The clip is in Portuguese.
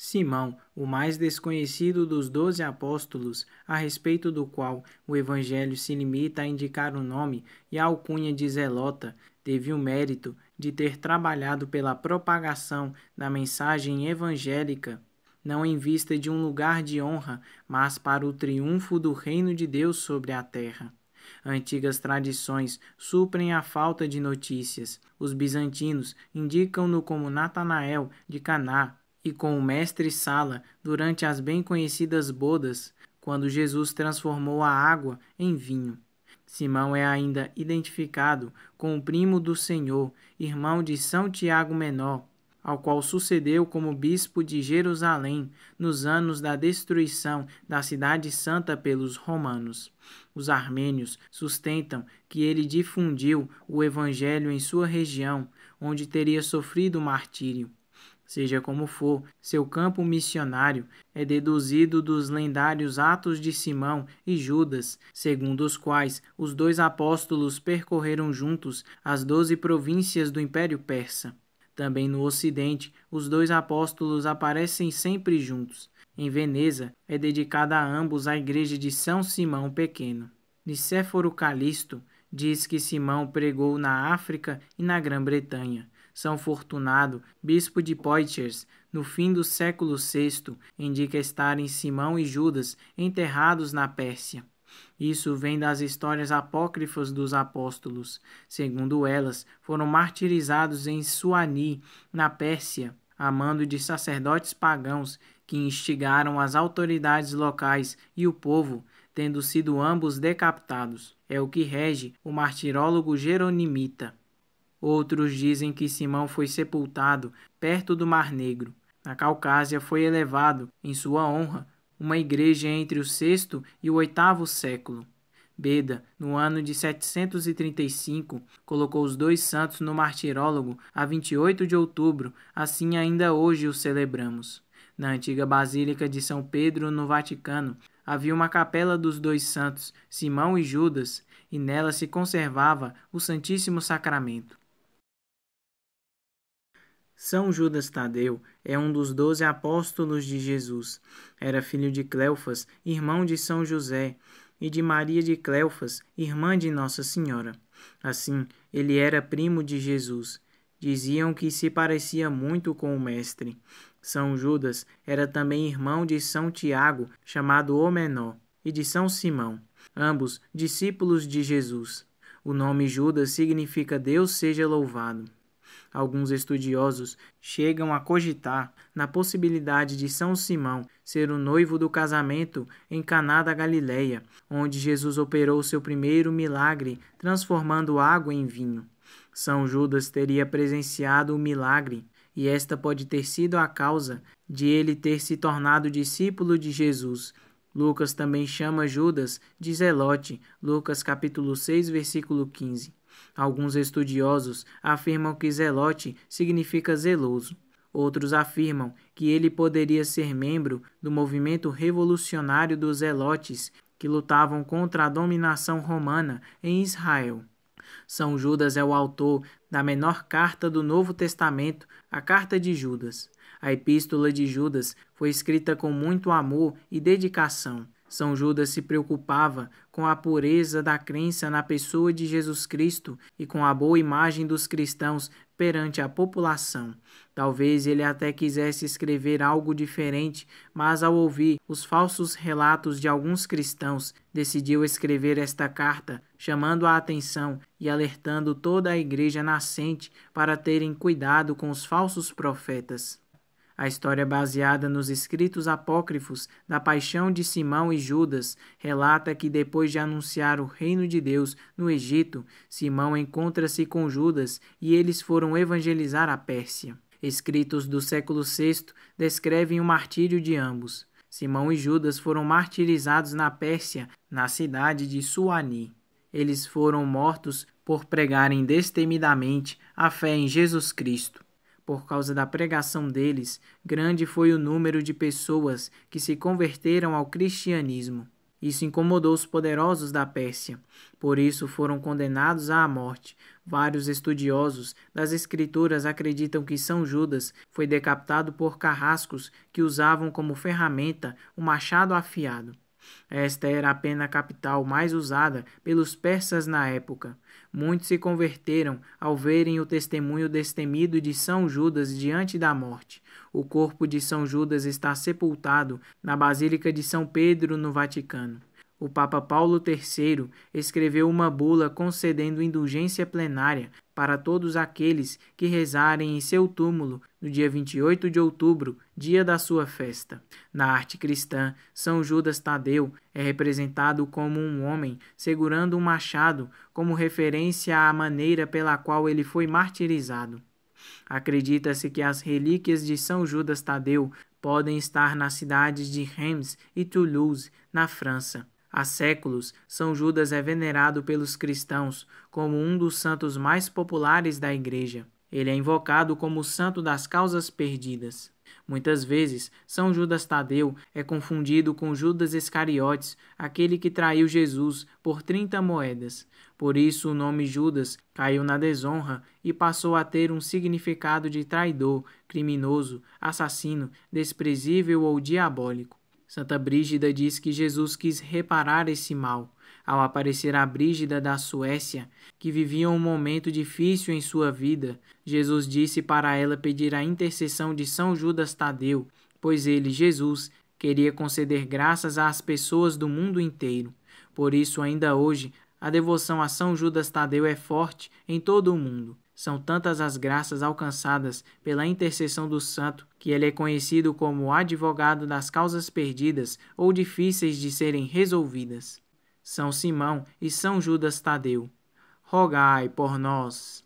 Simão, o mais desconhecido dos 12 apóstolos, a respeito do qual o Evangelho se limita a indicar o nome e a alcunha de Zelota, teve o mérito de ter trabalhado pela propagação da mensagem evangélica, não em vista de um lugar de honra, mas para o triunfo do reino de Deus sobre a terra. Antigas tradições suprem a falta de notícias. Os bizantinos indicam-no como Natanael de Caná, e com o mestre Sala durante as bem conhecidas bodas, quando Jesus transformou a água em vinho. Simão é ainda identificado com o primo do Senhor, irmão de São Tiago Menor, ao qual sucedeu como bispo de Jerusalém nos anos da destruição da cidade santa pelos romanos. Os armênios sustentam que ele difundiu o evangelho em sua região, onde teria sofrido martírio. Seja como for, seu campo missionário é deduzido dos lendários Atos de Simão e Judas, segundo os quais os dois apóstolos percorreram juntos as 12 províncias do Império Persa. Também no Ocidente, os dois apóstolos aparecem sempre juntos. Em Veneza, é dedicada a ambos a igreja de São Simão Pequeno. Nicéforo Calisto diz que Simão pregou na África e na Grã-Bretanha. São Fortunado, bispo de Poitiers, no fim do século VI, indica estarem Simão e Judas enterrados na Pérsia. Isso vem das histórias apócrifas dos apóstolos. Segundo elas, foram martirizados em Suani, na Pérsia, a mando de sacerdotes pagãos que instigaram as autoridades locais e o povo, tendo sido ambos decapitados. É o que rege o martirólogo jeronimita. Outros dizem que Simão foi sepultado perto do Mar Negro. Na Caucásia foi elevado, em sua honra, uma igreja entre o VI e o VIII século. Beda, no ano de 735, colocou os dois santos no martirólogo a 28 de outubro, assim ainda hoje o celebramos. Na antiga Basílica de São Pedro, no Vaticano, havia uma capela dos dois santos, Simão e Judas, e nela se conservava o Santíssimo Sacramento. São Judas Tadeu é um dos 12 apóstolos de Jesus. Era filho de Cleofas, irmão de São José, e de Maria de Cleofas, irmã de Nossa Senhora. Assim, ele era primo de Jesus. Diziam que se parecia muito com o Mestre. São Judas era também irmão de São Tiago, chamado o Menor, e de São Simão, ambos discípulos de Jesus. O nome Judas significa Deus seja louvado. Alguns estudiosos chegam a cogitar na possibilidade de São Simão ser o noivo do casamento em Caná da Galileia, onde Jesus operou seu primeiro milagre, transformando água em vinho. São Judas teria presenciado o milagre, e esta pode ter sido a causa de ele ter se tornado discípulo de Jesus. Lucas também chama Judas de Zelote, Lucas capítulo 6, versículo 15. Alguns estudiosos afirmam que Zelote significa zeloso. Outros afirmam que ele poderia ser membro do movimento revolucionário dos Zelotes, que lutavam contra a dominação romana em Israel. São Judas é o autor da menor carta do Novo Testamento, a Carta de Judas. A Epístola de Judas foi escrita com muito amor e dedicação. São Judas se preocupava com a pureza da crença na pessoa de Jesus Cristo e com a boa imagem dos cristãos perante a população. Talvez ele até quisesse escrever algo diferente, mas ao ouvir os falsos relatos de alguns cristãos, decidiu escrever esta carta, chamando a atenção e alertando toda a igreja nascente para terem cuidado com os falsos profetas. A história baseada nos escritos apócrifos da paixão de Simão e Judas relata que depois de anunciar o reino de Deus no Egito, Simão encontra-se com Judas e eles foram evangelizar a Pérsia. Escritos do século VI descrevem o martírio de ambos. Simão e Judas foram martirizados na Pérsia, na cidade de Suani. Eles foram mortos por pregarem destemidamente a fé em Jesus Cristo. Por causa da pregação deles, grande foi o número de pessoas que se converteram ao cristianismo. Isso incomodou os poderosos da Pérsia. Por isso foram condenados à morte. Vários estudiosos das Escrituras acreditam que São Judas foi decapitado por carrascos que usavam como ferramenta um machado afiado. Esta era a pena capital mais usada pelos persas na época. Muitos se converteram ao verem o testemunho destemido de São Judas diante da morte. O corpo de São Judas está sepultado na Basílica de São Pedro, no Vaticano. O Papa Paulo III escreveu uma bula concedendo indulgência plenária para todos aqueles que rezarem em seu túmulo no dia 28 de outubro, dia da sua festa. Na arte cristã, São Judas Tadeu é representado como um homem segurando um machado, como referência à maneira pela qual ele foi martirizado. Acredita-se que as relíquias de São Judas Tadeu podem estar nas cidades de Reims e Toulouse, na França. Há séculos, São Judas é venerado pelos cristãos como um dos santos mais populares da Igreja. Ele é invocado como o santo das causas perdidas. Muitas vezes, São Judas Tadeu é confundido com Judas Iscariotes, aquele que traiu Jesus por 30 moedas. Por isso, o nome Judas caiu na desonra e passou a ter um significado de traidor, criminoso, assassino, desprezível ou diabólico. Santa Brígida diz que Jesus quis reparar esse mal. Ao aparecer a Brígida da Suécia, que vivia um momento difícil em sua vida, Jesus disse para ela pedir a intercessão de São Judas Tadeu, pois ele, Jesus, queria conceder graças às pessoas do mundo inteiro. Por isso, ainda hoje, a devoção a São Judas Tadeu é forte em todo o mundo. São tantas as graças alcançadas pela intercessão do santo que ele é conhecido como o advogado das causas perdidas ou difíceis de serem resolvidas. São Simão e São Judas Tadeu, rogai por nós.